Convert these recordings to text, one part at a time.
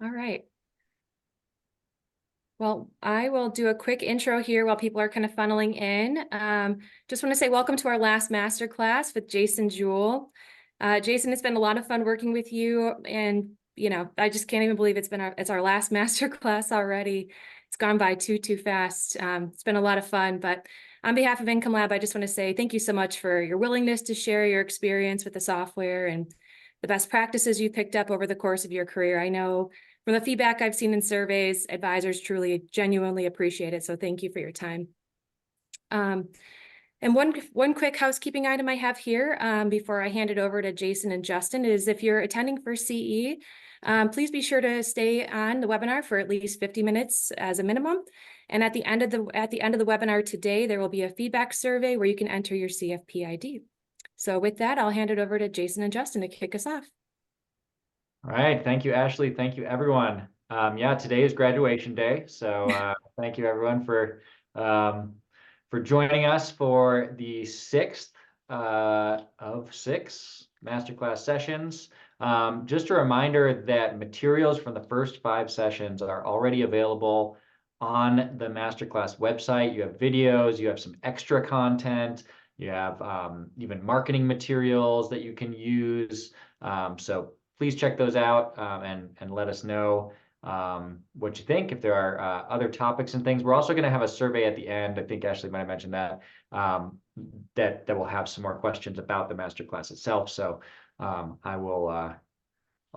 All right. Well, I will do a quick intro here while people are kind of funneling in. Just want to say welcome to our last masterclass with Jason Juhl. Jason, it's been a lot of fun working with you, and I just can't even believe it's our last masterclass already. It's gone by too fast. It's been a lot of fun, but on behalf of Income Lab, I just want to say thank you so much for your willingness to share your experience with the software and the best practices you picked up over the course of your career. I know from the feedback I've seen in surveys, advisors truly, genuinely appreciate it. So thank you for your time. And one quick housekeeping item I have here before I hand it over to Jason and Justin is if you're attending for CE, please be sure to stay on the webinar for at least 50 minutes as a minimum. And at the end of the webinar today, there will be a feedback survey where you can enter your CFP ID. So with that, I'll hand it over to Jason and Justin to kick us off. All right. Thank you, Ashley. Thank you, everyone. Yeah, today is graduation day. So thank you, everyone, for joining us for the sixth of six masterclass sessions. Just a reminder that materials from the first 5 sessions are already available on the masterclass website. You have videos, you have some extra content, you have even marketing materials that you can use. So please check those out and let us know what you think. If there are other topics and things, we're also going to have a survey at the end. I think Ashley might have mentioned that that will have some more questions about the masterclass itself. So I'll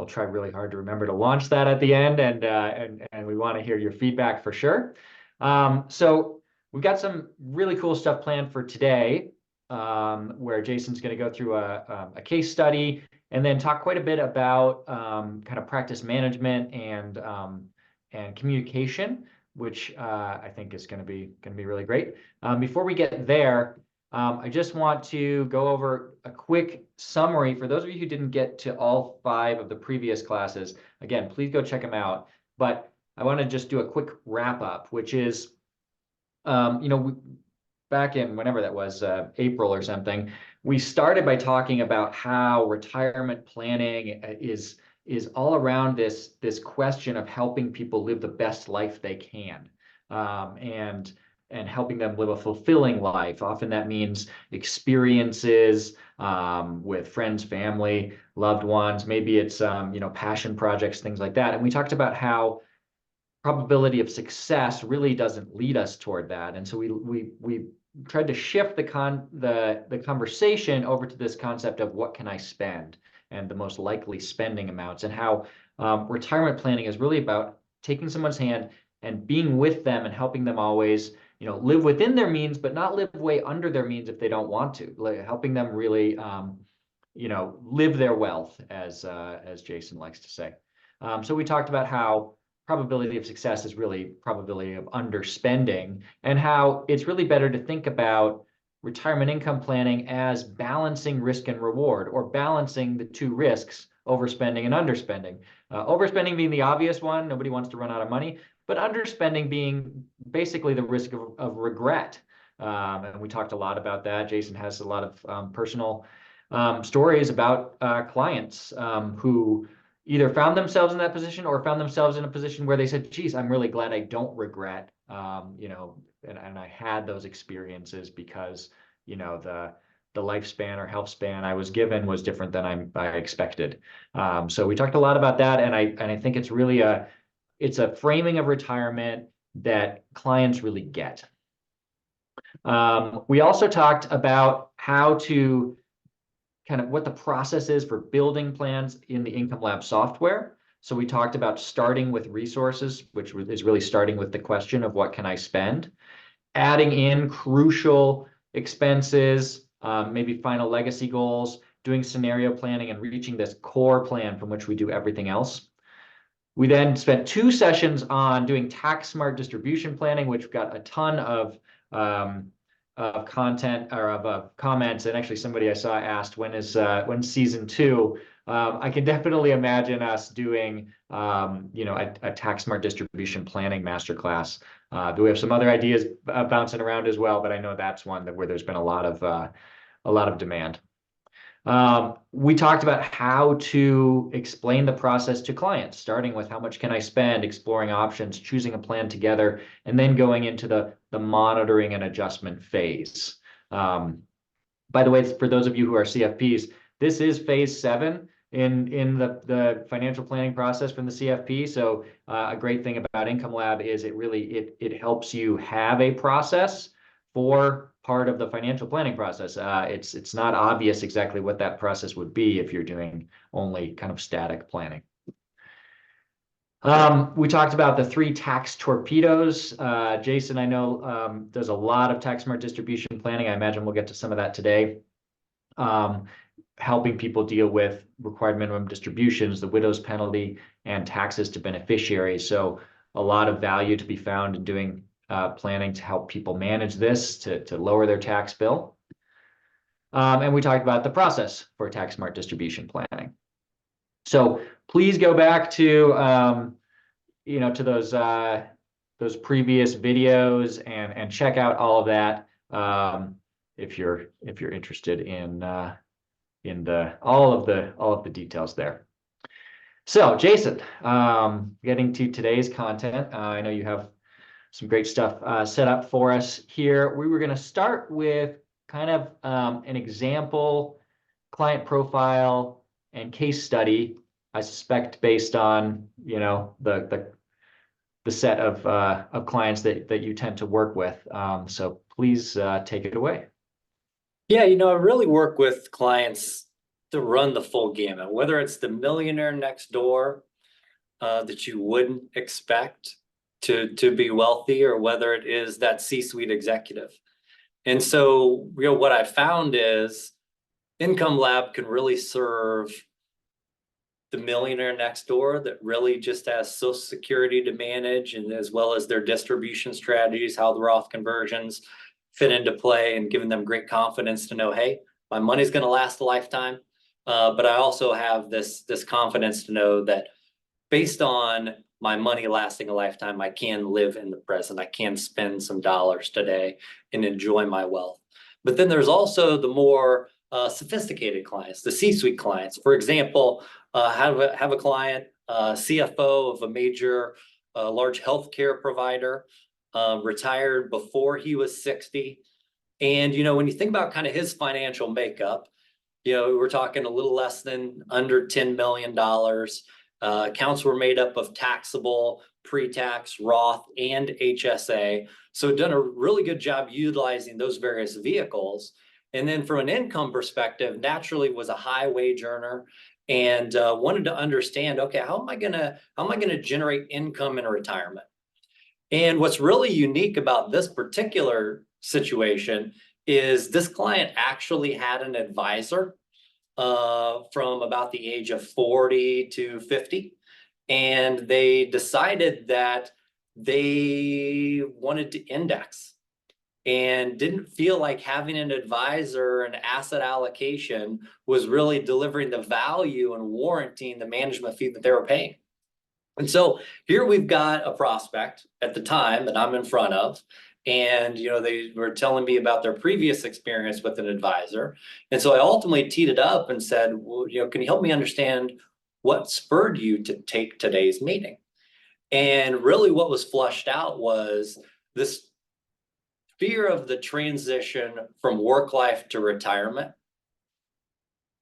try really hard to remember to launch that at the end, and we want to hear your feedback for sure. So we've got some really cool stuff planned for today, where Jason's going to go through a case study and then talk quite a bit about kind of practice management and communication, which I think is going to be really great. Before we get there, I just want to go over a quick summary for those of you who didn't get to all 5 of the previous classes. Again, please go check them out. But I want to just do a quick wrap up, which is, back in whenever that was, April or something, we started by talking about how retirement planning is all around this question of helping people live the best life they can, and helping them live a fulfilling life. Often that means experiences with friends, family, loved ones. Maybe it's passion projects, things like that. And we talked about how probability of success really doesn't lead us toward that. And so we tried to shift the conversation over to this concept of what can I spend and the most likely spending amounts, and how retirement planning is really about taking someone's hand and being with them and helping them always live within their means, but not live way under their means if they don't want to, helping them really live their wealth, as Jason likes to say. So we talked about how probability of success is really probability of underspending, and how it's really better to think about retirement income planning as balancing risk and reward, or balancing the 2 risks, overspending and underspending. Overspending being the obvious one, nobody wants to run out of money, but underspending being basically the risk of regret. And we talked a lot about that. Jason has a lot of personal stories about clients who either found themselves in that position or found themselves in a position where they said, geez, I'm really glad I don't regret, and I had those experiences because, the lifespan or health span I was given was different than I expected. So we talked a lot about that. And I think it's really it's a framing of retirement that clients really get. We also talked about how to kind of what the process is for building plans in the Income Lab software. So we talked about starting with resources, which is really starting with the question of what can I spend, adding in crucial expenses, maybe final legacy goals, doing scenario planning, and reaching this core plan from which we do everything else. We then spent 2 sessions on doing tax smart distribution planning, which got a ton of content or of comments, and actually somebody I saw asked when's season 2. I can definitely imagine us doing a tax smart distribution planning masterclass. Do we have some other ideas bouncing around as well? But I know that's one where there's been a lot of demand. We talked about how to explain the process to clients, starting with how much can I spend, exploring options, choosing a plan together, and then going into the monitoring and adjustment phase. By the way, for those of you who are CFPs, this is phase 7 in the financial planning process from the CFP. So a great thing about Income Lab is it helps you have a process for part of the financial planning process. It's not obvious exactly what that process would be if you're doing only kind of static planning. We talked about the 3 tax torpedoes. Jason, I know, does a lot of tax smart distribution planning. I imagine we'll get to some of that today. Helping people deal with required minimum distributions, the widow's penalty, and taxes to beneficiaries. So a lot of value to be found in doing planning to help people manage this, to lower their tax bill. And we talked about the process for tax smart distribution planning. So please go back to to those previous videos and check out all of that if you're interested in all of the details there. So Jason, getting to today's content, I know you have some great stuff set up for us here. We were going to start with kind of an example client profile and case study, I suspect based on the set of clients that you tend to work with. So please take it away. Yeah, I really work with clients to run the full gamut, whether it's the millionaire next door that you wouldn't expect to be wealthy, or whether it is that C-suite executive. And so, what I found is Income Lab can really serve the millionaire next door that really just has Social Security to manage, and as well as their distribution strategies, how the Roth conversions fit into play, and giving them great confidence to know, hey, my money's going to last a lifetime. But I also have this confidence to know that based on my money lasting a lifetime, I can live in the present. I can spend some dollars today and enjoy my wealth. But then there's also the more sophisticated clients, the C-suite clients. For example, have a client, CFO of a major large healthcare provider, retired before he was 60. And, when you think about kind of his financial makeup, we're talking a little less than under $10 million. Accounts were made up of taxable, pre-tax, Roth, and HSA. So done a really good job utilizing those various vehicles. And then from an income perspective, naturally was a high wage earner, and wanted to understand, okay, how am I gonna generate income in retirement? And what's really unique about this particular situation is this client actually had an advisor from about the age of 40 to 50. And they decided that they wanted to index and didn't feel like having an advisor and asset allocation was really delivering the value and warranting the management fee that they were paying. And so here we've got a prospect at the time that I'm in front of, and they were telling me about their previous experience with an advisor. And so I ultimately teed it up and said, well, can you help me understand what spurred you to take today's meeting? And really what was flushed out was this fear of the transition from work life to retirement,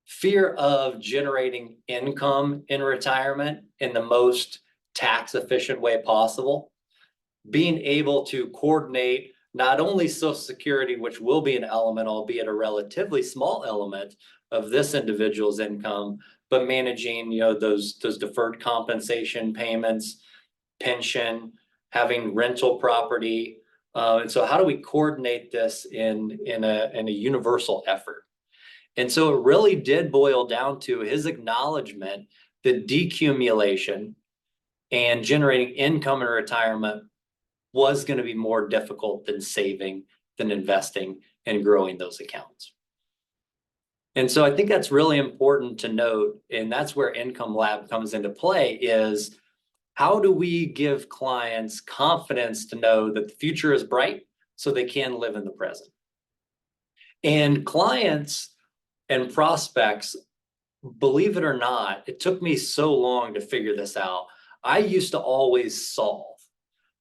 fear of generating income in retirement in the most tax efficient way possible, being able to coordinate not only Social Security, which will be an element, albeit a relatively small element of this individual's income, but managing those deferred compensation payments, pension, having rental property. And so how do we coordinate this in a universal effort? And so it really did boil down to his acknowledgement that decumulation and generating income in retirement was going to be more difficult than saving, than investing and growing those accounts. And so I think that's really important to note, and that's where Income Lab comes into play, is how do we give clients confidence to know that the future is bright so they can live in the present? And clients And prospects, believe it or not, it took me so long to figure this out. I used to always solve.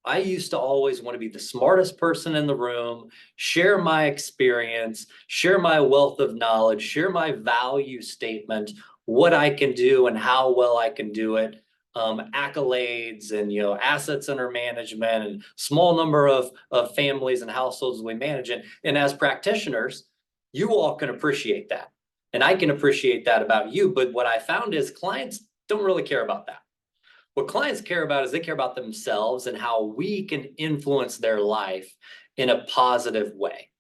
I used to always want to be the smartest person in the room, share my experience, share my wealth of knowledge, share my value statement, what I can do and how well I can do it, accolades and, you know, assets under management and small number of families and households we manage it. And as practitioners, you all can appreciate that. And I can appreciate that about you. But what I found is clients don't really care about that. What clients care about is they care about themselves and how we can influence their life in a positive way.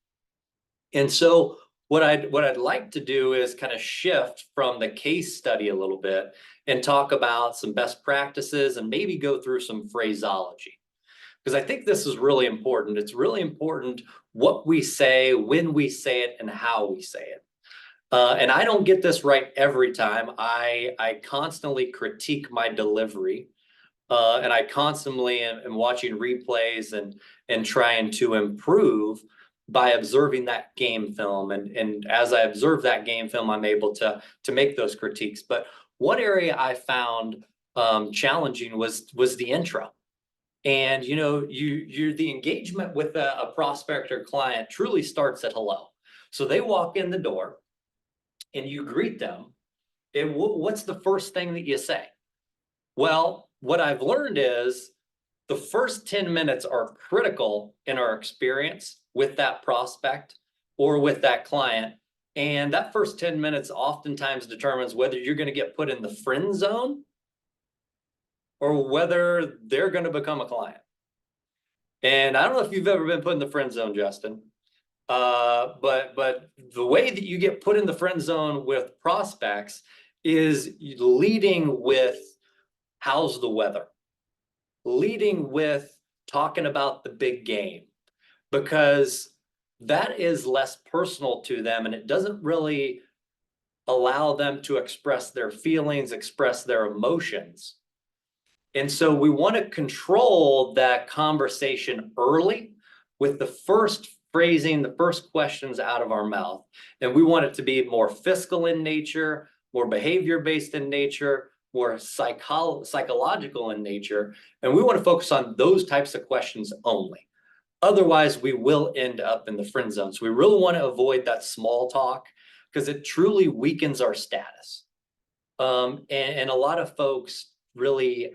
And so what I'd like to do is kind of shift from the case study a little bit and talk about some best practices and maybe go through some phraseology. Because I think this is really important. It's really important what we say, when we say it, and how we say it. And I don't get this right every time. I constantly critique my delivery, and I constantly am watching replays and trying to improve by observing that game film. And as I observe that game film, I'm able to make those critiques. But one area I found challenging was the intro. And you know, the engagement with a prospect or client truly starts at hello. So they walk in the door and you greet them, and what's the first thing that you say? Well, what I've learned is the first 10 minutes are critical in our experience with that prospect or with that client. And that first 10 minutes oftentimes determines whether you're going to get put in the friend zone or whether they're going to become a client. And I don't know if you've ever been put in the friend zone, Justin. But the way that you get put in the friend zone with prospects is leading with how's the weather, leading with talking about the big game, because that is less personal to them and it doesn't really allow them to express their feelings, express their emotions. And so we want to control that conversation early with the first phrasing, the first questions out of our mouth. And we want it to be more fiscal in nature, more behavior-based in nature, more psychological in nature. And we want to focus on those types of questions only. Otherwise, we will end up in the friend zone. So we really want to avoid that small talk because it truly weakens our status. And a lot of folks really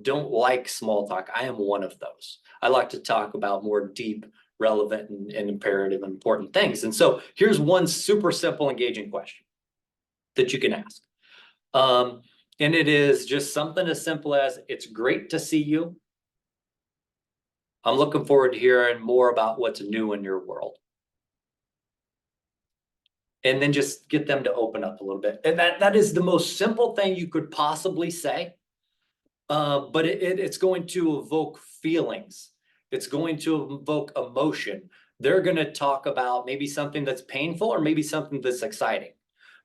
don't like small talk. I am one of those. I like to talk about more deep, relevant, and imperative and important things. And so here's one super simple, engaging question that you can ask. And it is just something as simple as, it's great to see you. I'm looking forward to hearing more about what's new in your world. And then just get them to open up a little bit. And that is the most simple thing you could possibly say. But it's going to evoke feelings. It's going to evoke emotion. They're going to talk about maybe something that's painful or maybe something that's exciting.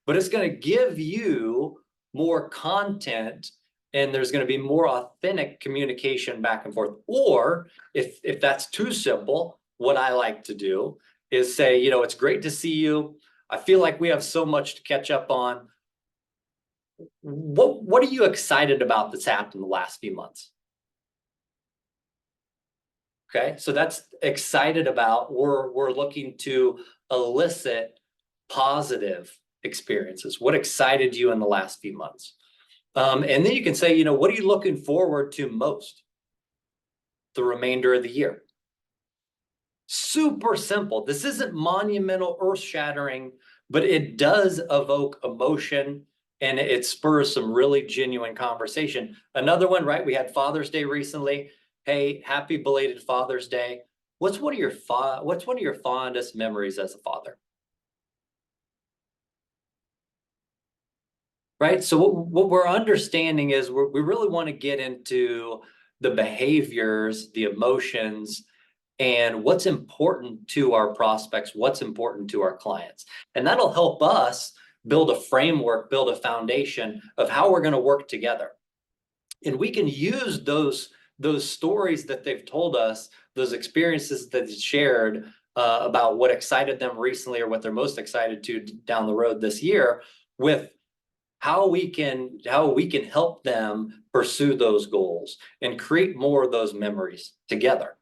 But it's going to give you more content, and there's going to be more authentic communication back and forth. Or if that's too simple, what I like to do is say, you know, it's great to see you. I feel like we have so much to catch up on. What are you excited about that's happened in the last few months? Okay, so that's excited about. We're looking to elicit positive experiences. What excited you in the last few months? And then you can say, you know, what are you looking forward to most the remainder of the year? Super simple. This isn't monumental, earth-shattering, but it does evoke emotion and it spurs some really genuine conversation. Another one, right? We had Father's Day recently. Hey, happy belated Father's Day. What's one of your fondest memories as a father? Right? So what we're understanding is we really want to get into the behaviors, the emotions, and what's important to our prospects, what's important to our clients. And that'll help us build a framework, build a foundation of how we're going to work together. And we can use those stories that they've told us, those experiences that they've shared, about what excited them recently or what they're most excited to down the road this year, with how we can help them pursue those goals and create more of those memories together.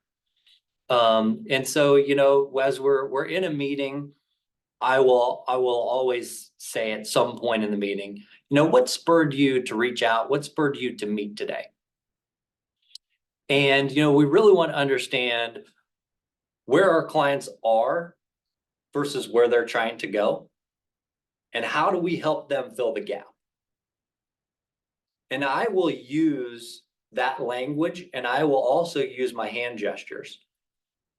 And so, as we're in a meeting, I will always say at some point in the meeting, what spurred you to reach out? What spurred you to meet today? And, we really want to understand where our clients are versus where they're trying to go. And how do we help them fill the gap? And I will use that language, and I will also use my hand gestures.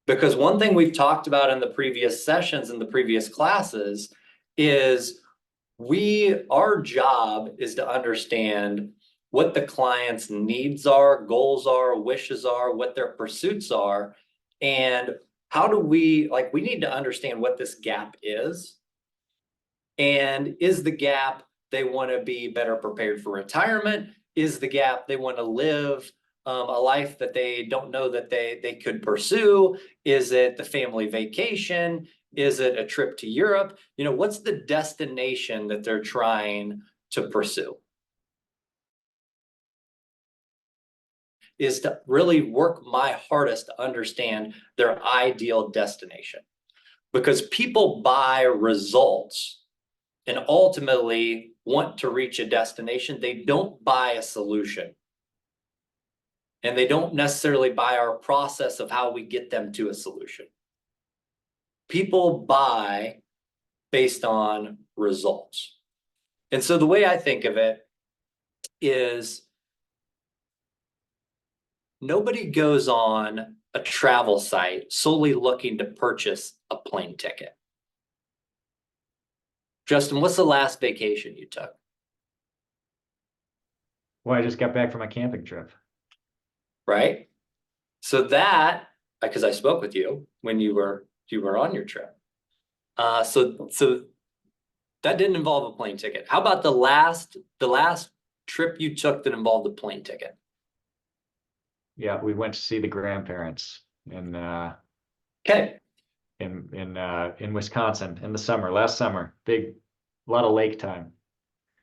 Because one thing we've talked about in the previous sessions, in the previous classes, is our job is to understand what the client's needs are, goals are, wishes are, what their pursuits are, and how do we need to understand what this gap is. And is the gap they want to be better prepared for retirement? Is the gap they want to live a life that they don't know that they could pursue? Is it the family vacation? Is it a trip to Europe? What's the destination that they're trying to pursue? Is to really work my hardest to understand their ideal destination. Because people buy results and ultimately want to reach a destination. They don't buy a solution. And they don't necessarily buy our process of how we get them to a solution. People buy based on results. And so the way I think of it is, nobody goes on a travel site solely looking to purchase a plane ticket. Justin, what's the last vacation you took? Well, I just got back from a camping trip. Right? So that, because I spoke with you when you were on your trip. So that didn't involve a plane ticket. How about the last trip you took that involved a plane ticket? Yeah, we went to see the grandparents in Wisconsin in the summer, last summer. A lot of lake time.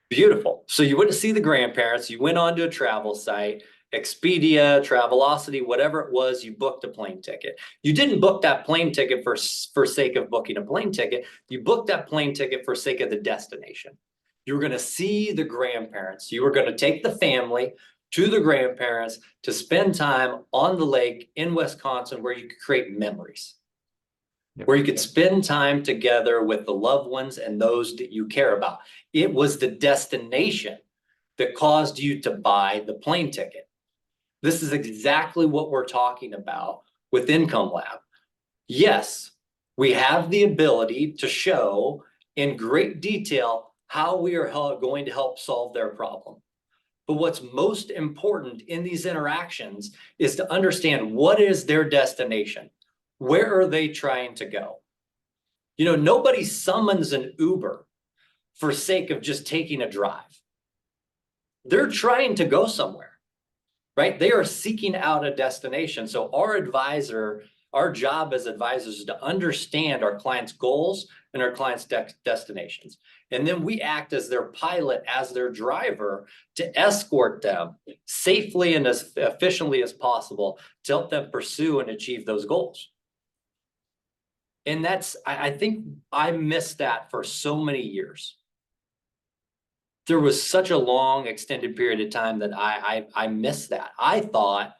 Beautiful. So you went to see the grandparents, you went on to a travel site, Expedia, Travelocity, whatever it was, you booked a plane ticket. You didn't book that plane ticket for sake of booking a plane ticket. You booked that plane ticket for sake of the destination. You were going to see the grandparents. You were going to take the family to the grandparents to spend time on the lake in Wisconsin where you could create memories. Yep. Where you could spend time together with the loved ones and those that you care about. It was the destination that caused you to buy the plane ticket. This is exactly what we're talking about with Income Lab. Yes, we have the ability to show in great detail how we are going to help solve their problem. But what's most important in these interactions is to understand what is their destination. Where are they trying to go? Nobody summons an Uber for sake of just taking a drive. They're trying to go somewhere, right? They are seeking out a destination. So our job as advisors is to understand our clients' goals and our clients' destinations. And then we act as their pilot, as their driver, to escort them safely and as efficiently as possible to help them pursue and achieve those goals. And I think I missed that for so many years. There was such a long extended period of time that I missed that. I thought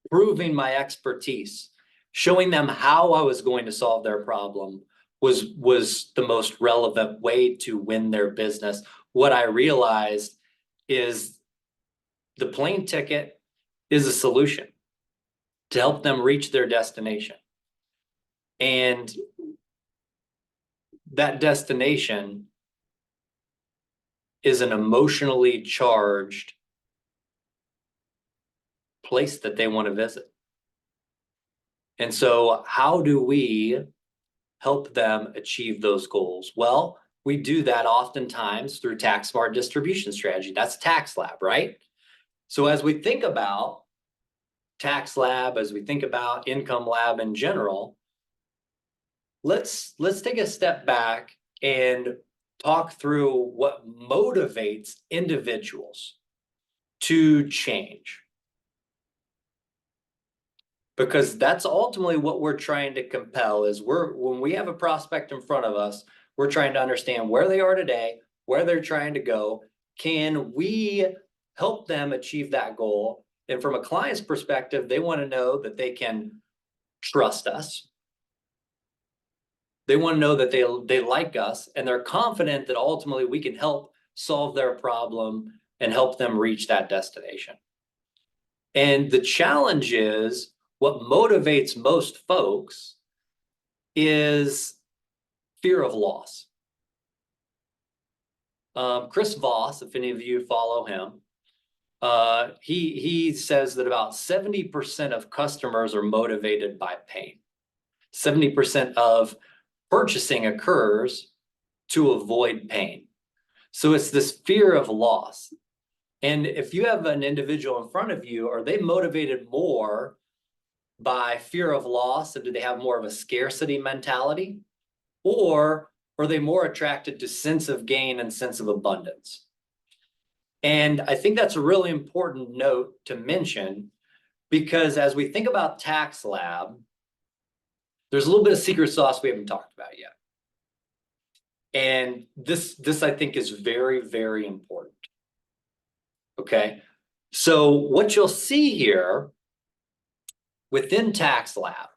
proving my expertise, showing them how I was going to solve their problem was the most relevant way to win their business. What I realized is the plane ticket is a solution to help them reach their destination. And that destination is an emotionally charged place that they want to visit. And so how do we help them achieve those goals? Well, we do that oftentimes through tax smart distribution strategy. That's Tax Lab, right? So as we think about Tax Lab, as we think about Income Lab in general, let's take a step back and talk through what motivates individuals to change. Because that's ultimately what we're trying to compel is when we have a prospect in front of us, we're trying to understand where they are today, where they're trying to go. Can we help them achieve that goal? And from a client's perspective, they want to know that they can trust us. They want to know that they like us, and they're confident that ultimately we can help solve their problem and help them reach that destination. And the challenge is, what motivates most folks is fear of loss. Chris Voss, if any of you follow him, he says that about 70% of customers are motivated by pain. 70% of purchasing occurs to avoid pain. So it's this fear of loss. And if you have an individual in front of you, are they motivated more by fear of loss, and do they have more of a scarcity mentality? Or are they more attracted to sense of gain and sense of abundance? And I think that's a really important note to mention, because as we think about Tax Lab, there's a little bit of secret sauce we haven't talked about yet. And this I think is very, very important. Okay, so what you'll see here within Tax Lab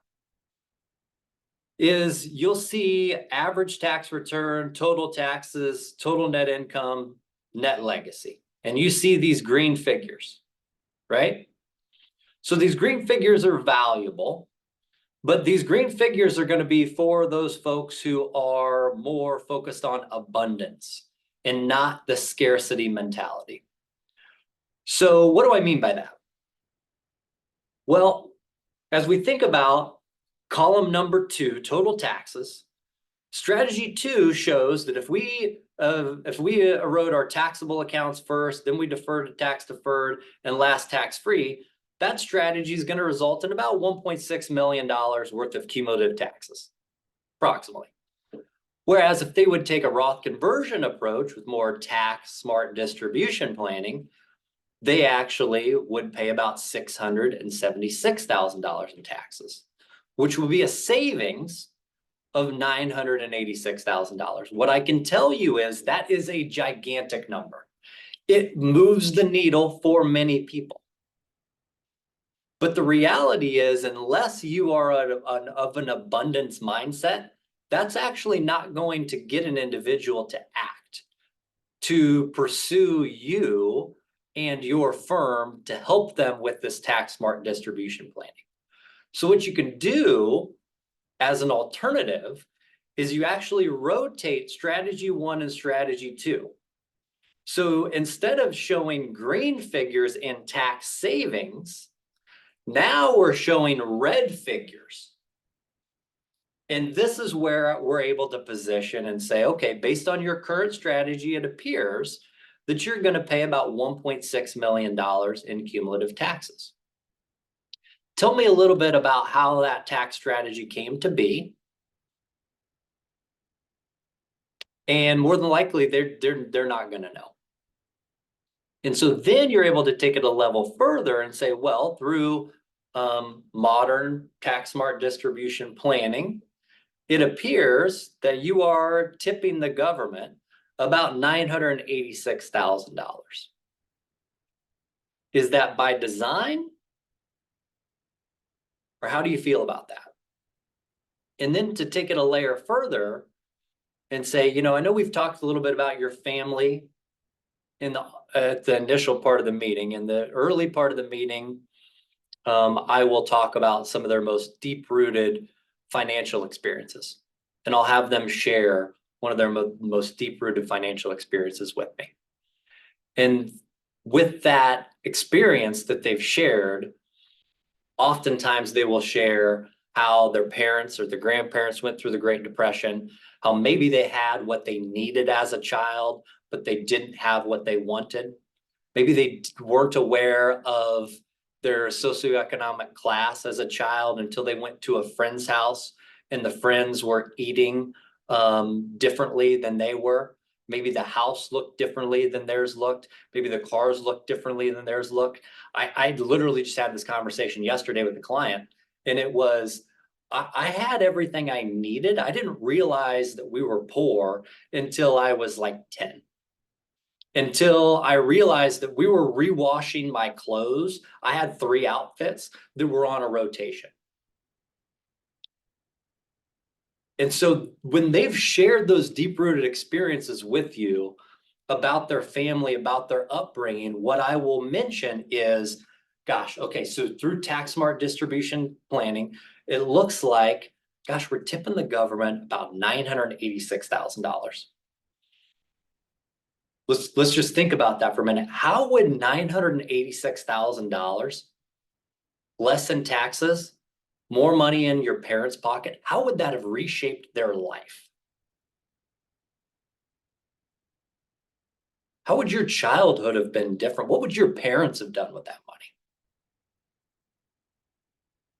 is you'll see average tax return, total taxes, total net income, net legacy. And you see these green figures, right? So these green figures are valuable, but these green figures are going to be for those folks who are more focused on abundance and not the scarcity mentality. So what do I mean by that? Well, as we think about column number 2, total taxes, strategy 2 shows that if we erode our taxable accounts first, then we defer to tax deferred and last tax free, that strategy is going to result in about $1.6 million worth of cumulative taxes, approximately. Whereas if they would take a Roth conversion approach with more tax smart distribution planning, they actually would pay about $676,000 in taxes, which would be a savings of $986,000. What I can tell you is that is a gigantic number. It moves the needle for many people. But the reality is, unless you are of an abundance mindset, that's actually not going to get an individual to act, to pursue you and your firm to help them with this tax smart distribution planning. So what you can do as an alternative is you actually rotate strategy 1 and strategy 2. So instead of showing green figures in tax savings, now we're showing red figures. And this is where we're able to position and say, okay, based on your current strategy, it appears that you're going to pay about $1.6 million in cumulative taxes. Tell me a little bit about how that tax strategy came to be. And more than likely, they're not going to know. And so then you're able to take it a level further and say, well, through modern tax smart distribution planning, it appears that you are tipping the government about $986,000. Is that by design? Or how do you feel about that? And then to take it a layer further and say, you know, I know we've talked a little bit about your family at the initial part of the meeting. In the early part of the meeting, I will talk about some of their most deep-rooted financial experiences. And I'll have them share one of their most deep-rooted financial experiences with me. And with that experience that they've shared, oftentimes they will share how their parents or their grandparents went through the Great Depression, how maybe they had what they needed as a child, but they didn't have what they wanted. Maybe they weren't aware of their socioeconomic class as a child until they went to a friend's house and the friends were eating differently than they were. Maybe the house looked differently than theirs looked. Maybe the cars looked differently than theirs looked. I literally just had this conversation yesterday with a client, and it was, I had everything I needed. I didn't realize that we were poor until I was like 10. Until I realized that we were rewashing my clothes. I had 3 outfits that were on a rotation. And so when they've shared those deep-rooted experiences with you about their family, about their upbringing, what I will mention is, gosh, okay, so through tax smart distribution planning, it looks like, gosh, we're tipping the government about $986,000. Let's just think about that for a minute. How would $986,000 less in taxes, more money in your parents' pocket, how would that have reshaped their life? How would your childhood have been different? What would your parents have done with that money?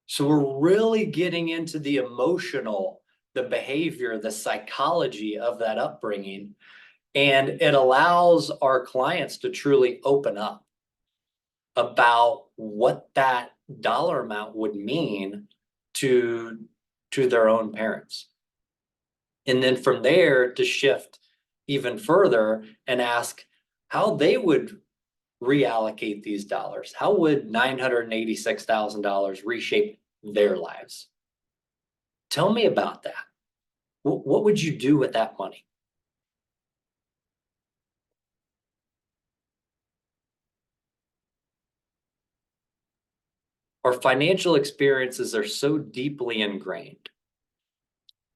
So we're really getting into the emotional, the behavior, the psychology of that upbringing. And it allows our clients to truly open up about what that dollar amount would mean to their own parents. And then from there to shift even further and ask how they would reallocate these dollars. How would $986,000 reshape their lives? Tell me about that. What would you do with that money? Our financial experiences are so deeply ingrained.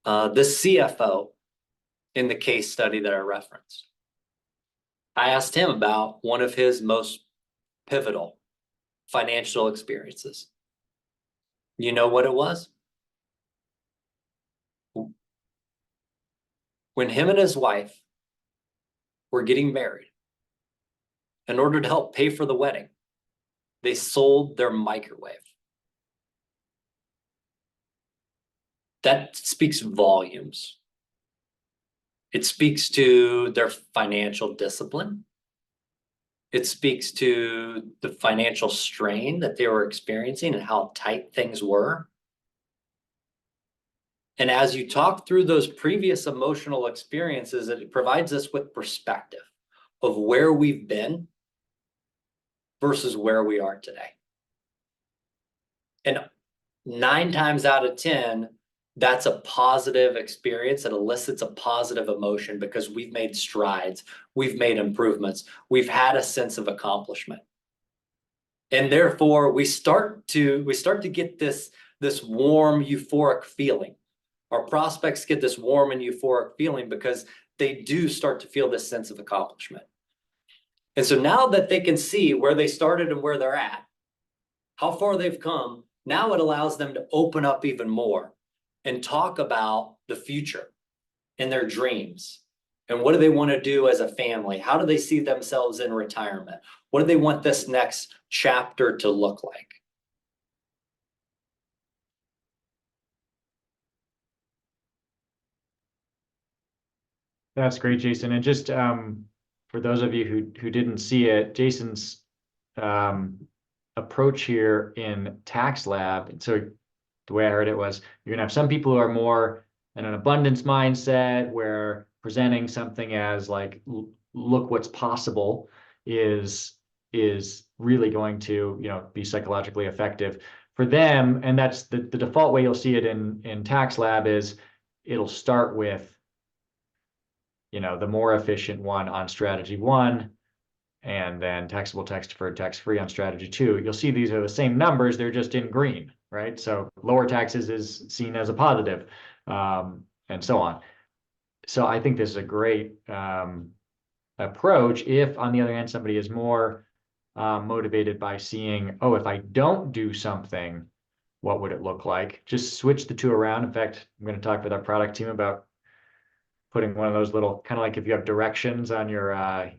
The CFO in the case study that I referenced, I asked him about one of his most pivotal financial experiences. You know what it was? When him and his wife were getting married, in order to help pay for the wedding, they sold their microwave. That speaks volumes. It speaks to their financial discipline. It speaks to the financial strain that they were experiencing and how tight things were. And as you talk through those previous emotional experiences, it provides us with perspective of where we've been versus where we are today. And 9 times out of 10, that's a positive experience. It elicits a positive emotion because we've made strides, we've made improvements, we've had a sense of accomplishment. And therefore, we start to get this warm, euphoric feeling. Our prospects get this warm and euphoric feeling because they do start to feel this sense of accomplishment. And so now that they can see where they started and where they're at, how far they've come, now it allows them to open up even more and talk about the future and their dreams. And what do they want to do as a family? How do they see themselves in retirement? What do they want this next chapter to look like? That's great, Jason. And just for those of you who didn't see it, Jason's approach here in Tax Lab. So the way I heard it was, you're gonna have some people who are more in an abundance mindset, where presenting something as like, look what's possible is really going to, be psychologically effective for them. And that's the default way you'll see it in Tax Lab is it'll start with, the more efficient one on strategy 1, and then taxable, tax deferred, tax free on strategy 2. You'll see these are the same numbers, they're just in green, right? So lower taxes is seen as a positive, and so on. So I think this is a great approach. If, on the other hand, somebody is more motivated by seeing, oh, if I don't do something, what would it look like? Just switch the two around. In fact, I'm going to talk with our product team about putting one of those little, kind of like if you have directions on your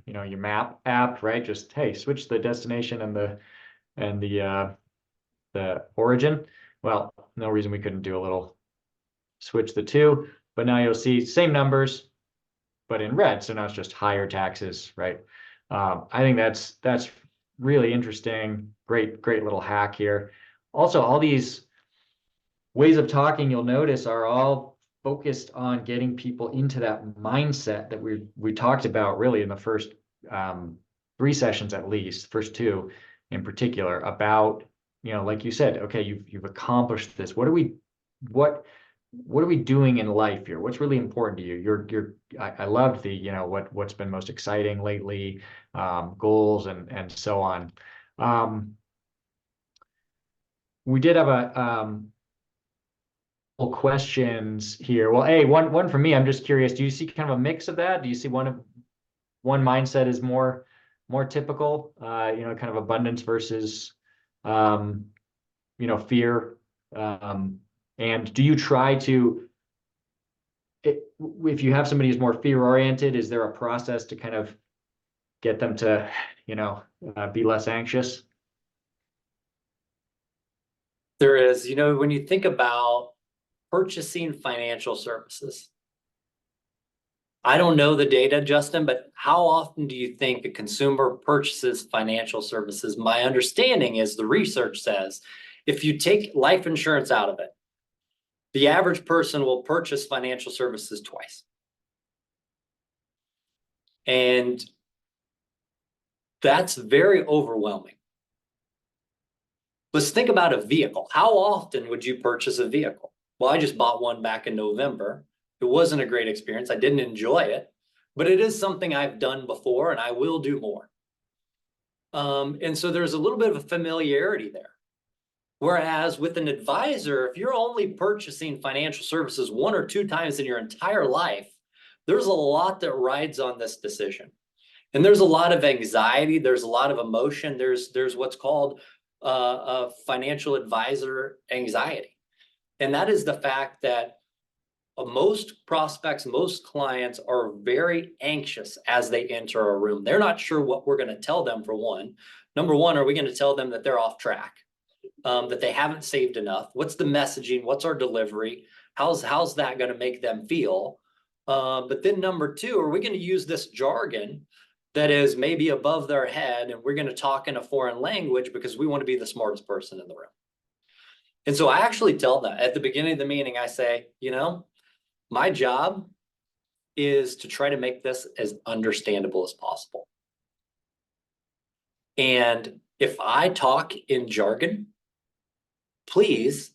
your map app, right? Just, hey, switch the destination and the origin. Well, no reason we couldn't do a little switch the two, but now you'll see same numbers, but in red. So now it's just higher taxes, right? I think that's really interesting. Great little hack here. Also, all these ways of talking, you'll notice, are all focused on getting people into that mindset that we talked about really in the first 3 sessions, at least, first 2 in particular, about, like you said, okay, you've accomplished this. What are we doing in life here? What's really important to you? I loved the, what's been most exciting lately, goals and so on. We did have a questions here. Well, hey, one for me. I'm just curious. Do you see kind of a mix of that? Do you see one mindset is more typical? Kind of abundance versus, fear. And do you try to, if you have somebody who's more fear oriented, is there a process to kind of get them to, be less anxious? There is, when you think about purchasing financial services, I don't know the data, Justin, but how often do you think a consumer purchases financial services? My understanding is the research says if you take life insurance out of it, the average person will purchase financial services twice. And that's very overwhelming. Let's think about a vehicle. How often would you purchase a vehicle? Well, I just bought one back in November. It wasn't a great experience. I didn't enjoy it, but it is something I've done before and I will do more. And so there's a little bit of a familiarity there. Whereas with an advisor, if you're only purchasing financial services 1 or 2 times in your entire life, there's a lot that rides on this decision. And there's a lot of anxiety. There's a lot of emotion. There's what's called a financial advisor anxiety. And that is the fact that most prospects, most clients are very anxious as they enter a room. They're not sure what we're going to tell them, for one. Number one, are we going to tell them that they're off track, that they haven't saved enough? What's the messaging? What's our delivery? How's that going to make them feel? But then number two, are we going to use this jargon that is maybe above their head and we're going to talk in a foreign language because we want to be the smartest person in the room? And so I actually tell them at the beginning of the meeting, I say, my job is to try to make this as understandable as possible. And if I talk in jargon, please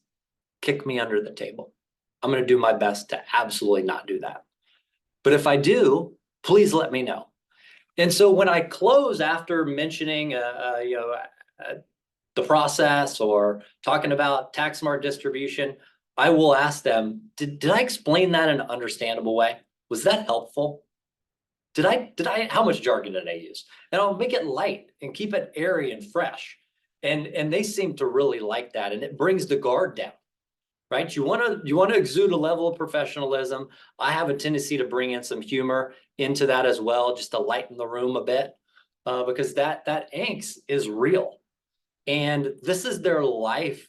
kick me under the table. I'm going to do my best to absolutely not do that. But if I do, please let me know. And so when I close after mentioning, the process or talking about tax smart distribution, I will ask them, did I explain that in an understandable way? Was that helpful? How much jargon did I use? And I'll make it light and keep it airy and fresh. And they seem to really like that. And it brings the guard down, right? You want to exude a level of professionalism. I have a tendency to bring in some humor into that as well, just to lighten the room a bit, because that angst is real. And this is their life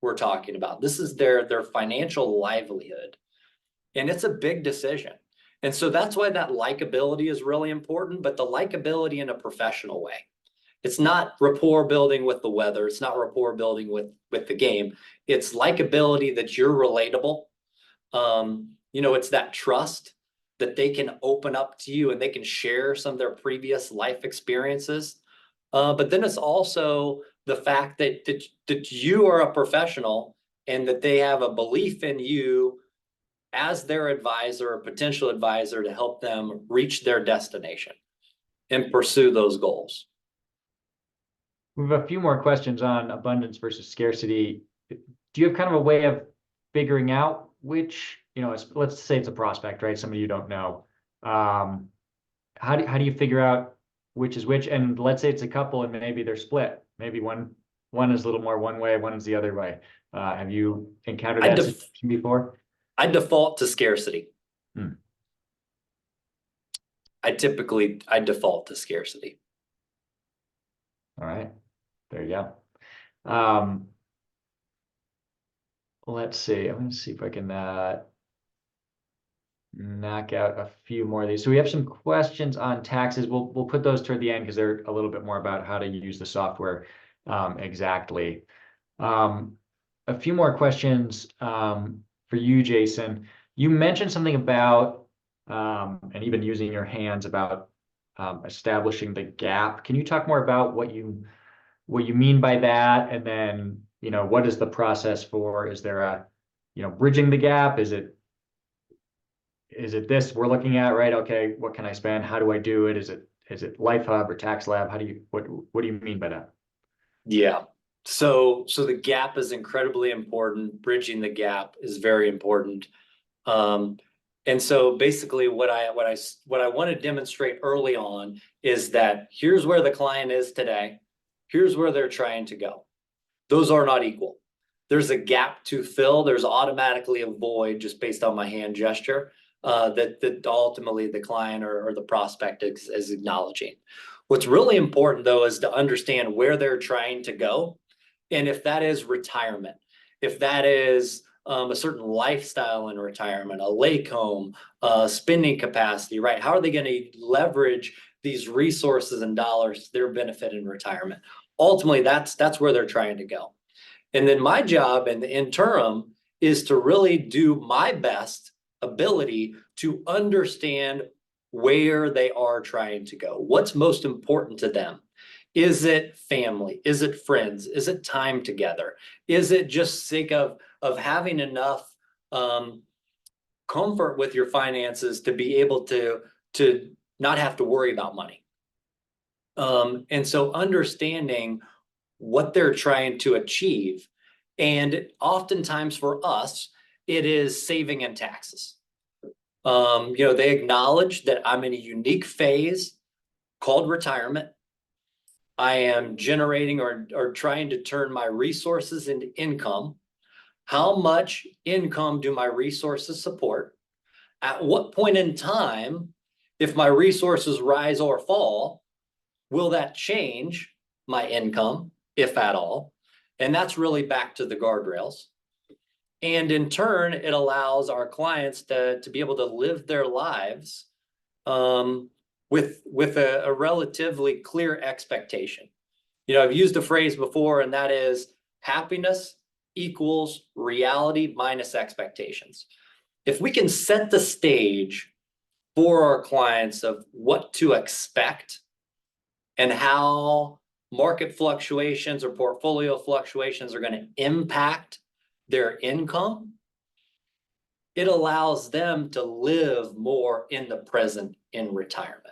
we're talking about. This is their financial livelihood. And it's a big decision. And so that's why that likability is really important, but the likability in a professional way. It's not rapport building with the weather. It's not rapport building with the game. It's likability that you're relatable. It's that trust that they can open up to you and they can share some of their previous life experiences. But then it's also the fact that you are a professional and that they have a belief in you as their advisor or potential advisor to help them reach their destination and pursue those goals. We have a few more questions on abundance versus scarcity. Do you have kind of a way of figuring out which, let's say it's a prospect, right? Somebody you don't know. How do you figure out which is which? And let's say it's a couple and maybe they're split. Maybe one is a little more one way, one is the other way. Have you encountered that situation before? I default to scarcity. I default to scarcity. All right, there you go. Let's see. I'm going to see if I can knock out a few more of these. So we have some questions on taxes. We'll put those toward the end because they're a little bit more about how to use the software exactly. A few more questions for you, Jason. You mentioned something about and even using your hands about establishing the gap. Can you talk more about what you mean by that? And then, what is the process for? Is there a, bridging the gap? Is it this we're looking at, right? Okay, what can I spend? How do I do it? Is it Life Hub or Tax Lab? What do you mean by that? Yeah. So the gap is incredibly important. Bridging the gap is very important. And so basically what I want to demonstrate early on is that here's where the client is today. Here's where they're trying to go. Those are not equal. There's a gap to fill. There's automatically a void just based on my hand gesture that ultimately the client or the prospect is acknowledging. What's really important though is to understand where they're trying to go. And if that is retirement, if that is a certain lifestyle in retirement, a lake home, spending capacity, right? How are they going to leverage these resources and dollars to their benefit in retirement? Ultimately, that's where they're trying to go. And then my job in the interim is to really do my best ability to understand where they are trying to go. What's most important to them? Is it family? Is it friends? Is it time together? Is it just sake of having enough comfort with your finances to be able to not have to worry about money? And so understanding what they're trying to achieve. And oftentimes for us, it is saving and taxes. They acknowledge that I'm in a unique phase called retirement. I am generating or trying to turn my resources into income. How much income do my resources support? At what point in time, if my resources rise or fall, will that change my income, if at all? And that's really back to the guardrails. And in turn, it allows our clients to be able to live their lives with a relatively clear expectation. I've used a phrase before, and that is happiness equals reality minus expectations. If we can set the stage for our clients of what to expect and how market fluctuations or portfolio fluctuations are going to impact their income, it allows them to live more in the present in retirement.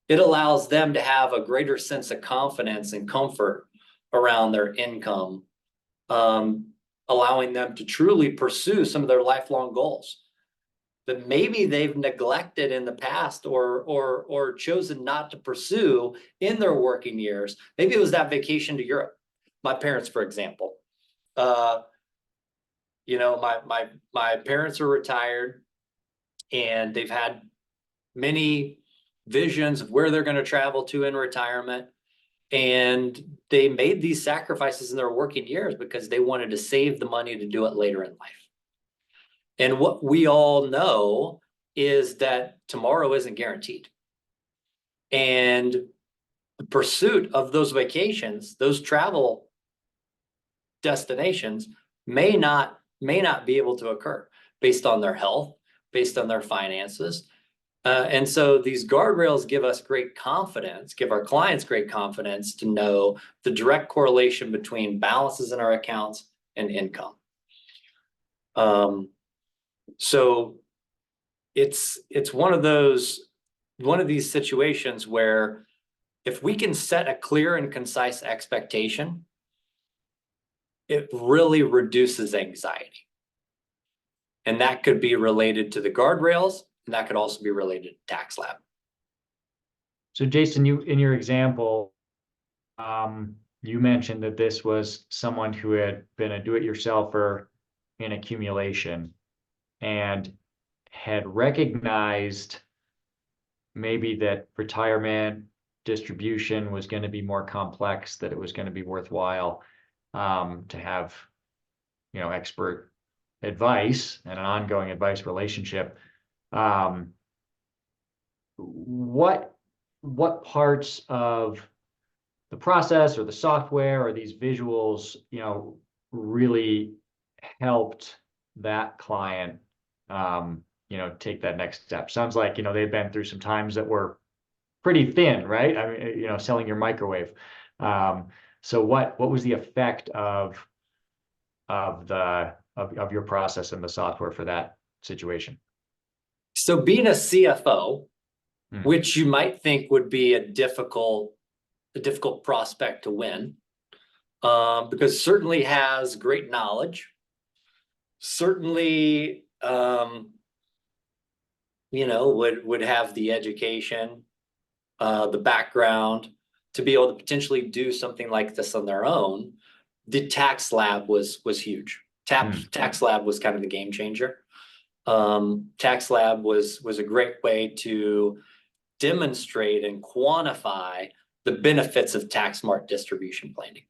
It allows them to have a greater sense of confidence and comfort around their income, allowing them to truly pursue some of their lifelong goals that maybe they've neglected in the past or chosen not to pursue in their working years. Maybe it was that vacation to Europe. My parents, for example, my parents are retired and they've had many visions of where they're going to travel to in retirement. And they made these sacrifices in their working years because they wanted to save the money to do it later in life. And what we all know is that tomorrow isn't guaranteed. And the pursuit of those vacations, those travel destinations may not be able to occur based on their health, based on their finances. And so these guardrails give us great confidence, give our clients great confidence to know the direct correlation between balances in our accounts and income. So it's one of these situations where if we can set a clear and concise expectation, it really reduces anxiety. And that could be related to the guardrails, and that could also be related to Tax Lab. So Jason, you in your example, you mentioned that this was someone who had been a do-it-yourselfer in accumulation and had recognized maybe that retirement distribution was going to be more complex, that it was going to be worthwhile to have expert advice and an ongoing advice relationship, what parts of the process or the software or these visuals, really helped that client, take that next step? Sounds like, they've been through some times that were pretty thin, right? I mean, selling your microwave. So what was the effect of your process and the software for that situation? So being a CFO, Hmm. which you might think would be a difficult prospect to win, because certainly has great knowledge, certainly would have the education, the background to be able to potentially do something like this on their own. The tax lab was huge. Tax lab was kind of the game changer. Tax lab was a great way to demonstrate and quantify the benefits of tax smart distribution planning.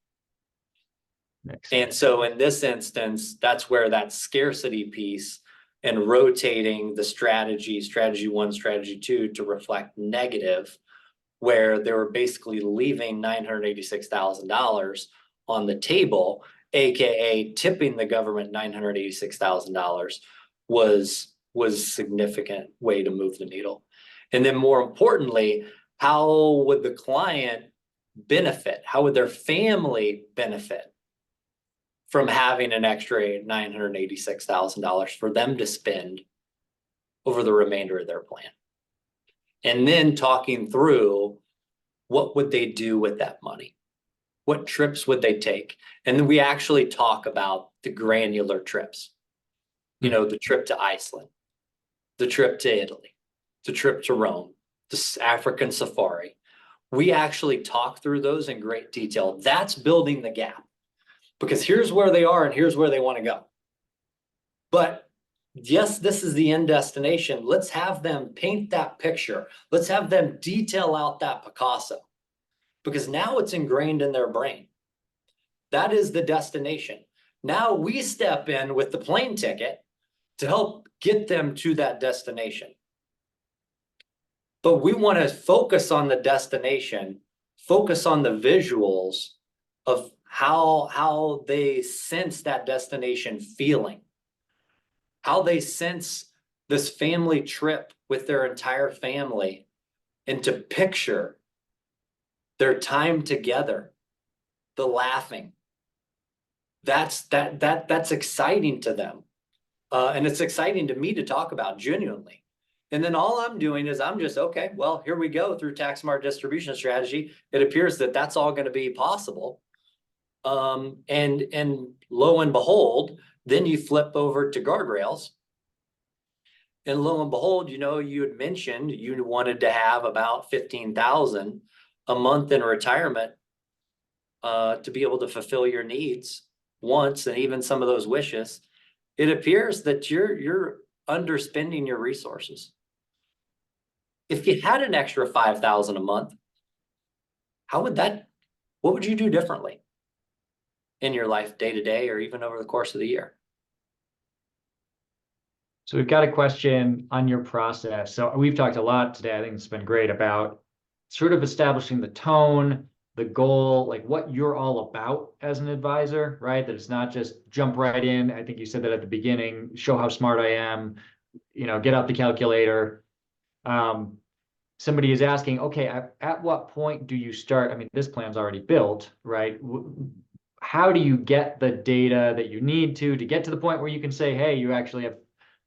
And so in this instance, that's where that scarcity piece and rotating the strategy 1, strategy 2 to reflect negative, where they were basically leaving $986,000 on the table, AKA tipping the government $986,000, was a significant way to move the needle. And then more importantly, how would the client benefit? How would their family benefit from having an extra $986,000 for them to spend over the remainder of their plan? And then talking through, what would they do with that money? What trips would they take? And then we actually talk about the granular trips. The trip to Iceland, the trip to Italy, the trip to Rome, the African safari. We actually talk through those in great detail. That's building the gap, because here's where they are and here's where they want to go. But yes, this is the end destination. Let's have them paint that picture. Let's have them detail out that Picasso, because now it's ingrained in their brain. That is the destination. Now we step in with the plane ticket to help get them to that destination. But we want to focus on the destination, focus on the visuals of how they sense that destination feeling, how they sense this family trip with their entire family, and to picture their time together, the laughing. That's exciting to them. And it's exciting to me to talk about genuinely. And then all I'm doing is I'm just, okay, well, here we go through tax smart distribution strategy. It appears that that's all going to be possible. And lo and behold, then you flip over to guardrails. And lo and behold, you had mentioned you wanted to have about $15,000 a month in retirement to be able to fulfill your needs once, and even some of those wishes. It appears that you're underspending your resources. If you had an extra $5,000 a month, what would you do differently in your life day to day, or even over the course of the year? So we've got a question on your process. So we've talked a lot today. I think it's been great about sort of establishing the tone, the goal, like what you're all about as an advisor, right? That it's not just jump right in. I think you said that at the beginning, show how smart I am, get out the calculator. Somebody is asking, okay, at what point do you start? I mean, this plan's already built, right? How do you get the data that you need to get to the point where you can say, hey, you actually have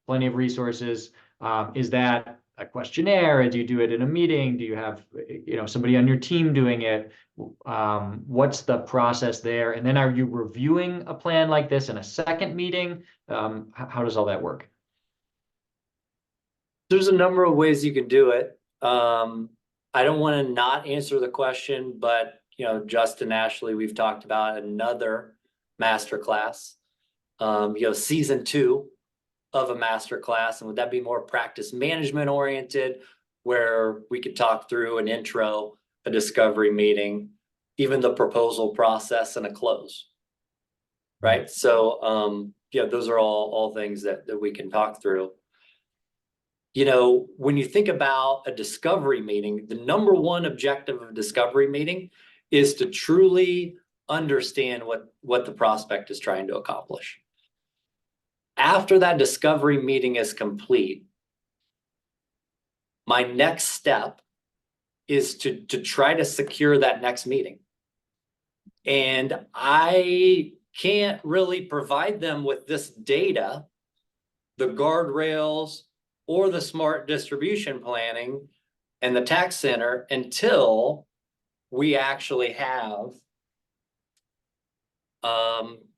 plenty of resources? Is that a questionnaire? Do you do it in a meeting? Do you have, somebody on your team doing it? What's the process there? And then are you reviewing a plan like this in a second meeting? How does all that work? There's a number of ways you can do it. I don't want to not answer the question, but Justin, Ashley, we've talked about another masterclass, season 2 of a masterclass. And would that be more practice management oriented, where we could talk through an intro, a discovery meeting, even the proposal process, and a close, right? So, yeah, those are all things that we can talk through. You know, when you think about a discovery meeting, the number one objective of a discovery meeting is to truly understand what the prospect is trying to accomplish. After that discovery meeting is complete, my next step is to try to secure that next meeting. And I can't really provide them with this data, the guardrails, or the smart distribution planning and the tax center until we actually have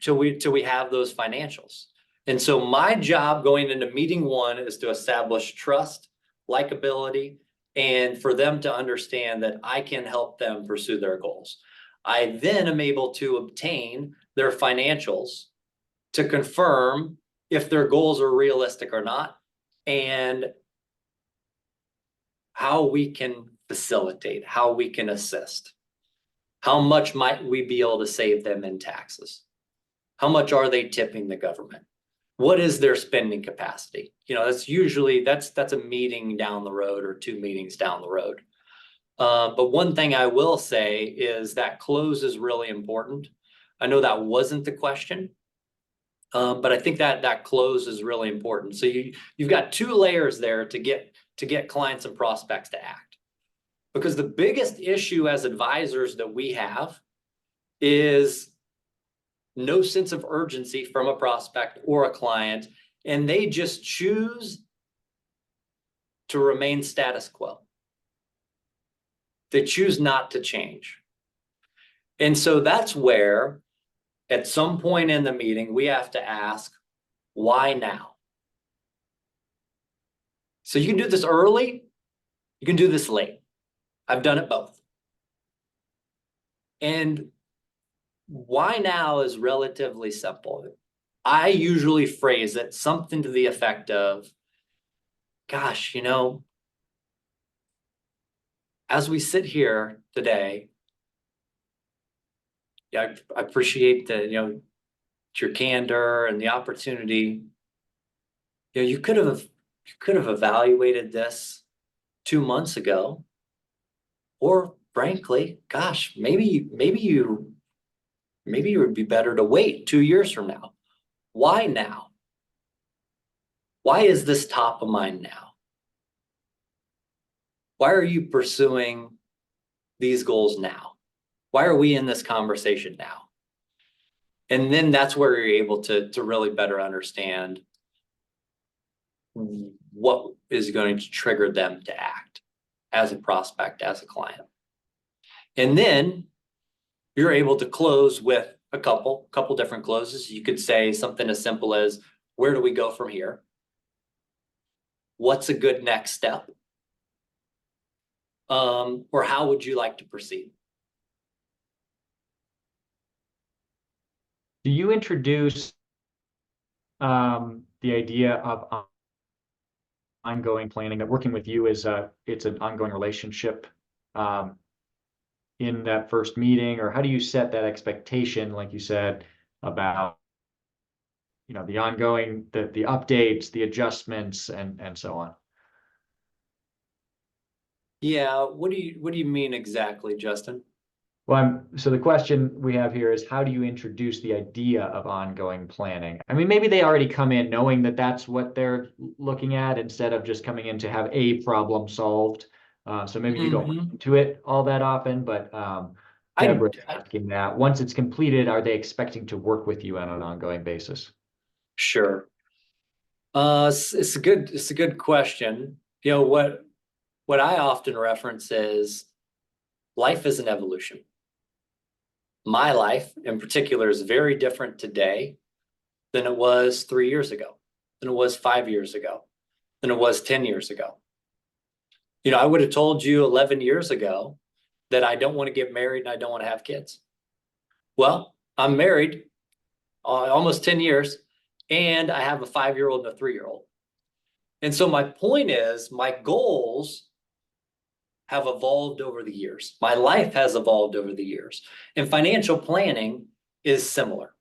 till we have those financials. And so my job going into meeting one is to establish trust, likability, and for them to understand that I can help them pursue their goals. I then am able to obtain their financials to confirm if their goals are realistic or not, and how we can facilitate, how we can assist. How much might we be able to save them in taxes? How much are they tipping the government? What is their spending capacity? You know, that's usually, that's a meeting down the road or 2 meetings down the road. But one thing I will say is that close is really important. I know that wasn't the question, but I think that close is really important. So you've got 2 layers there to get clients and prospects to act. Because the biggest issue as advisors that we have is no sense of urgency from a prospect or a client, and they just choose to remain status quo. They choose not to change. And so that's where, at some point in the meeting, we have to ask, why now? So you can do this early, you can do this late. I've done it both. And why now is relatively simple. I usually phrase it something to the effect of, gosh, you know, as we sit here today, yeah, I appreciate the, you know, your candor and the opportunity. You know, you could have evaluated this 2 months ago, or frankly, gosh, maybe you would be better to wait 2 years from now. Why now? Why is this top of mind now? Why are you pursuing these goals now? Why are we in this conversation now? And then that's where you're able to really better understand what is going to trigger them to act as a prospect, as a client. And then you're able to close with a couple different closes. You could say something as simple as, where do we go from here? What's a good next step? Or how would you like to proceed? Do you introduce the idea of ongoing planning, that working with you is it's an ongoing relationship in that first meeting, or how do you set that expectation, like you said, about, you know, the ongoing, the updates, the adjustments, and so on? Yeah, what do you mean exactly, Justin? Well, so the question we have here is, how do you introduce the idea of ongoing planning? I mean, maybe they already come in knowing that that's what they're looking at, instead of just coming in to have a problem solved. So maybe you don't Mhm. into it all that often, but Deborah's asking that once it's completed, are they expecting to work with you on an ongoing basis? Sure. It's a good question. You know, what I often reference is life is an evolution. My life in particular is very different today than it was 3 years ago, than it was 5 years ago, than it was 10 years ago. You know, I would have told you 11 years ago that I don't want to get married and I don't want to have kids. Well, I'm married almost 10 years, and I have a 5-year-old and a 3-year-old. And so my point is, my goals have evolved over the years. My life has evolved over the years. And financial planning is similar.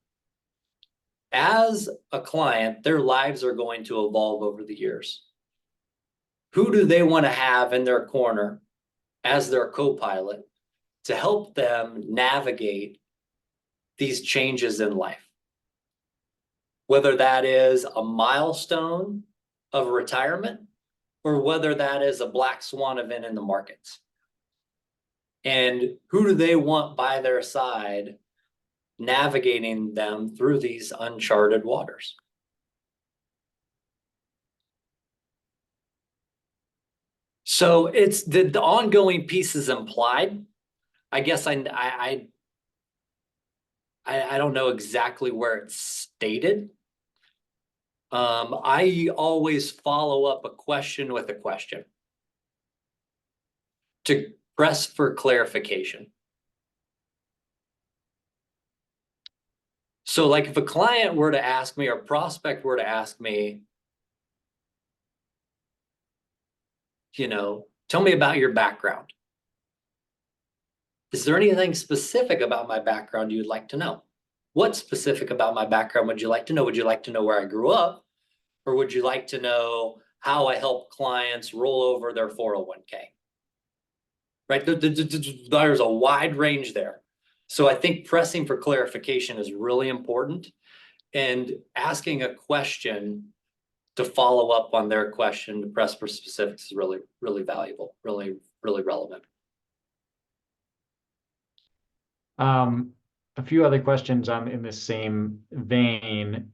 as a client, their lives are going to evolve over the years. Who do they want to have in their corner as their co-pilot to help them navigate these changes in life? Whether that is a milestone of retirement or whether that is a black swan event in the markets. And who do they want by their side navigating them through these uncharted waters? So it's the ongoing piece is implied. I guess I don't know exactly where it's stated. I always follow up a question with a question to press for clarification. So like if a client were to ask me or prospect were to ask me, you know, tell me about your background. Is there anything specific about my background you'd like to know? What specific about my background would you like to know? Would you like to know where I grew up? Or would you like to know how I help clients roll over their 401k? Right, there's a wide range there. So I think pressing for clarification is really important, and asking a question to follow up on their question to press for specifics is really, really valuable, really, really relevant. A few other questions in this same vein.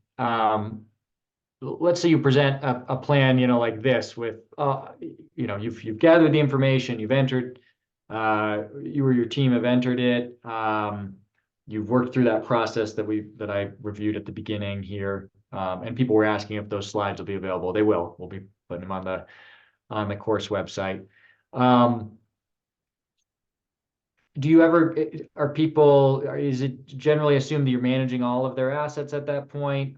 Let's say you present a plan, you know, like this with, you know, you've gathered the information, you've entered, you or your team have entered it. You've worked through that process that I reviewed at the beginning here. And people were asking if those slides will be available. They will. We'll be putting them on the course website. Do you ever, is it generally assumed that you're managing all of their assets at that point?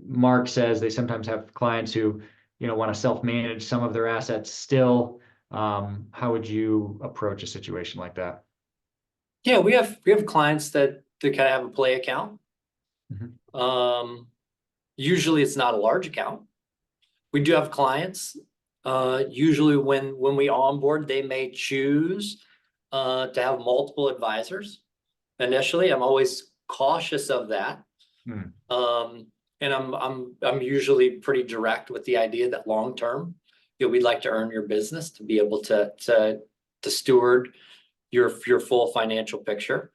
Mark says they sometimes have clients who, you know, want to self-manage some of their assets still. How would you approach a situation like that? Yeah, we have clients that kind of have a play account. Mm-hmm. Usually it's not a large account. We do have clients, usually when we onboard, they may choose to have multiple advisors. Initially, I'm always cautious of that. And I'm usually pretty direct with the idea that long term, you know, we'd like to earn your business to be able to steward your full financial picture.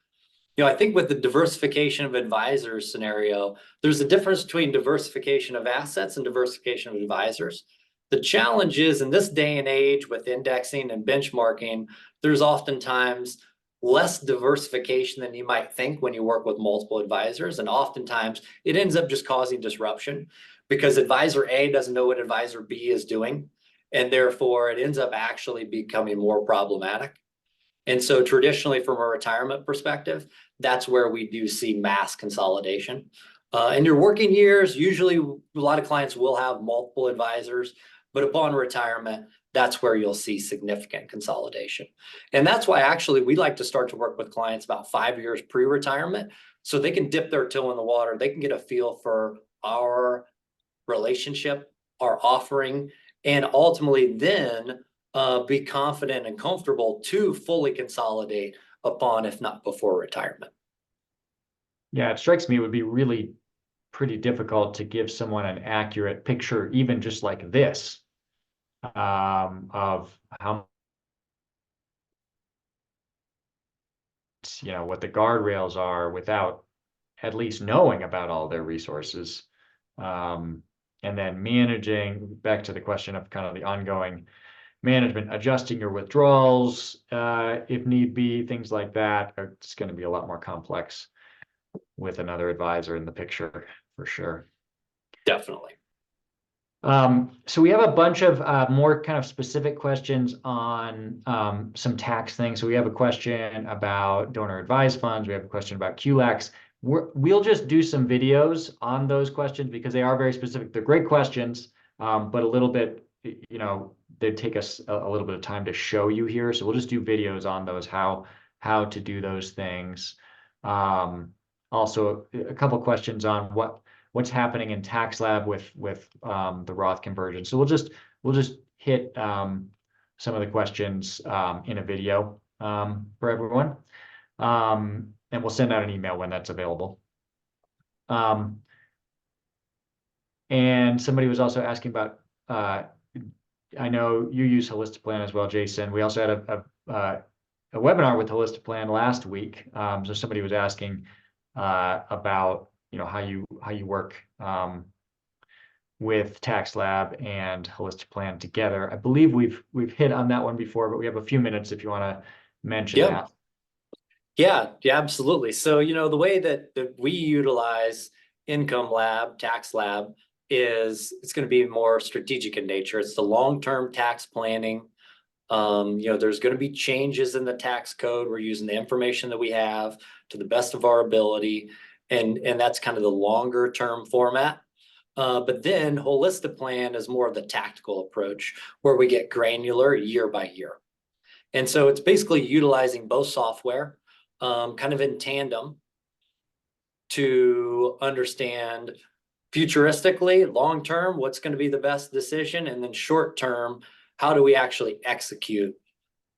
You know, I think with the diversification of advisors scenario, there's a difference between diversification of assets and diversification of advisors. The challenge is in this day and age with indexing and benchmarking, there's oftentimes less diversification than you might think when you work with multiple advisors. And oftentimes it ends up just causing disruption because advisor A doesn't know what advisor B is doing. And therefore it ends up actually becoming more problematic. And so traditionally from a retirement perspective, that's where we do see mass consolidation. In your working years, usually a lot of clients will have multiple advisors, but upon retirement, that's where you'll see significant consolidation. And that's why actually we like to start to work with clients about 5 years pre-retirement so they can dip their toe in the water. They can get a feel for our relationship, our offering, and ultimately then be confident and comfortable to fully consolidate upon, if not before retirement. Yeah, it strikes me it would be really pretty difficult to give someone an accurate picture, even just like this, of how, you know, what the guardrails are without at least knowing about all their resources. And then managing, back to the question of kind of the ongoing management, adjusting your withdrawals if need be, things like that. It's going to be a lot more complex with another advisor in the picture for sure. Definitely. So we have a bunch of more kind of specific questions on some tax things. So we have a question about donor advised funds. We have a question about QLACs. We'll just do some videos on those questions because they are very specific. They're great questions, but a little bit, you know, they'd take us a little bit of time to show you here. So we'll just do videos on those, how to do those things. also a couple questions on what's happening in tax lab with the Roth conversion. So we'll just hit some of the questions in a video for everyone. And we'll send out an email when that's available. And somebody was also asking about, I know you use Holistic Plan as well, Jason. We also had a webinar with Holistic Plan last week. So somebody was asking about, how you work with Tax Lab and Holistic Plan together. I believe we've hit on that one before, but we have a few minutes if you want to mention that. Yeah, absolutely. So, the way that we utilize Income Lab, Tax Lab, is it's going to be more strategic in nature. It's the long-term tax planning. There's going to be changes in the tax code. We're using the information that we have to the best of our ability. And that's kind of the longer term format. But then Holistic Plan is more of the tactical approach where we get granular year by year. And so it's basically utilizing both software kind of in tandem to understand futuristically, long term, what's going to be the best decision, and then short term, how do we actually execute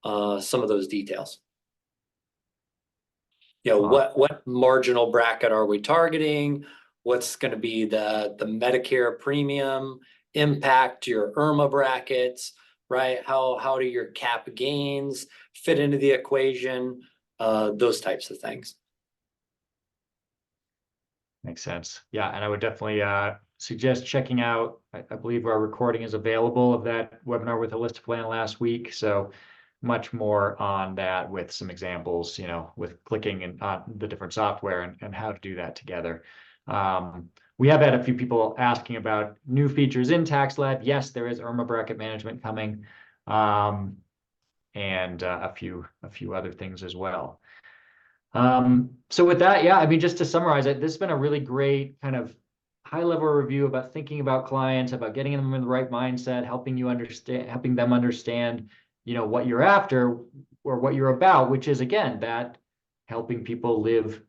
some of those details? What marginal bracket are we targeting? What's going to be the Medicare premium impact to your IRMA brackets, right? How do your cap gains fit into the equation? Those types of things. Makes sense. Yeah, and I would definitely suggest checking out, I believe our recording is available of that webinar with Holistic Plan last week. So much more on that with some examples, with clicking and the different software and how to do that together. We have had a few people asking about new features in Tax Lab. Yes, there is IRMA bracket management coming, and a few other things as well. So with that, yeah, I mean, just to summarize it, this has been a really great kind of high-level review about thinking about clients, about getting them in the right mindset, helping them understand, what you're after or what you're about, which is again that helping people live,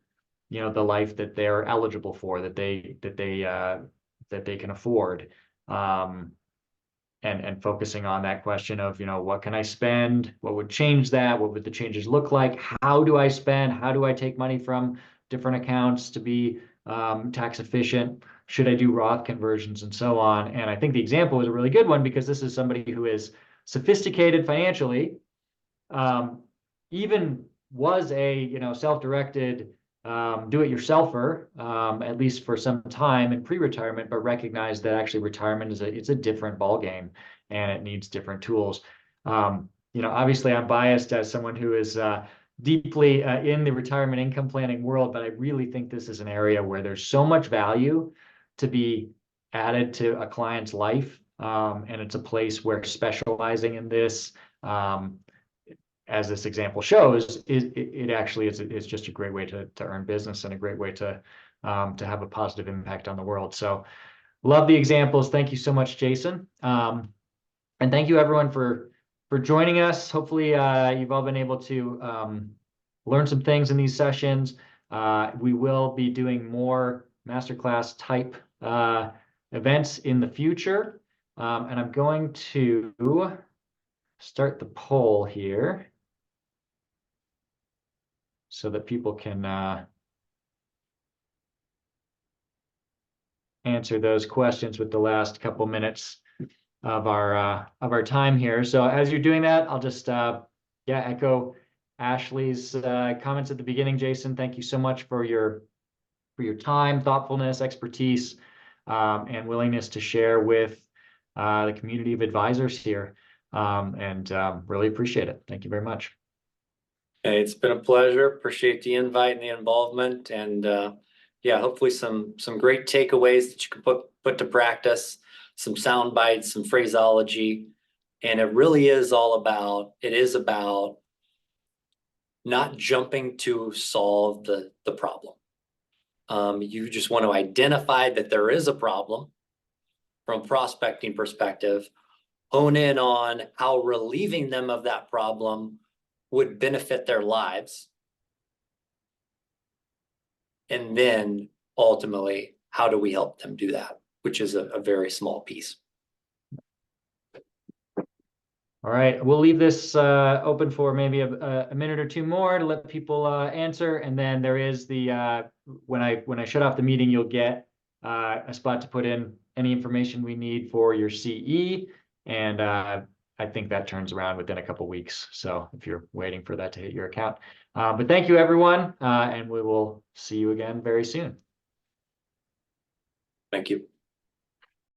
the life that they're eligible for, that they can afford. And focusing on that question of, what can I spend? What would change that? What would the changes look like? How do I spend? How do I take money from different accounts to be tax efficient? Should I do Roth conversions and so on? And I think the example is a really good one because this is somebody who is sophisticated financially, even was a, self-directed do-it-yourselfer, at least for some time in pre-retirement, but recognize that actually retirement it's a different ballgame and it needs different tools. Obviously I'm biased as someone who is deeply in the retirement income planning world, but I really think this is an area where there's so much value to be added to a client's life. And it's a place where specializing in this, as this example shows, it actually is just a great way to earn business and a great way to have a positive impact on the world. So love the examples. Thank you so much, Jason. And thank you everyone for joining us. Hopefully you've all been able to learn some things in these sessions. We will be doing more masterclass type events in the future. And I'm going to start the poll here so that people can answer those questions with the last couple minutes of our time here. So as you're doing that, I'll just echo Ashley's comments at the beginning. Jason, thank you so much for your time, thoughtfulness, expertise, and willingness to share with the community of advisors here, and really appreciate it. Thank you very much. Hey, it's been a pleasure. Appreciate the invite and the involvement, and hopefully some great takeaways that you can put to practice, some sound bites, some phraseology, and it really is about not jumping to solve the problem. You just want to identify that there is a problem from a prospecting perspective, hone in on how relieving them of that problem would benefit their lives, And then ultimately, how do we help them do that? Which is a very small piece. All right, we'll leave this open for maybe a minute or two more to let people answer, and then there is the when I shut off the meeting, you'll get a spot to put in any information we need for your CE, and I think that turns around within a couple weeks. So if you're waiting for that to hit your account, but thank you everyone, and we will see you again very soon. Thank you.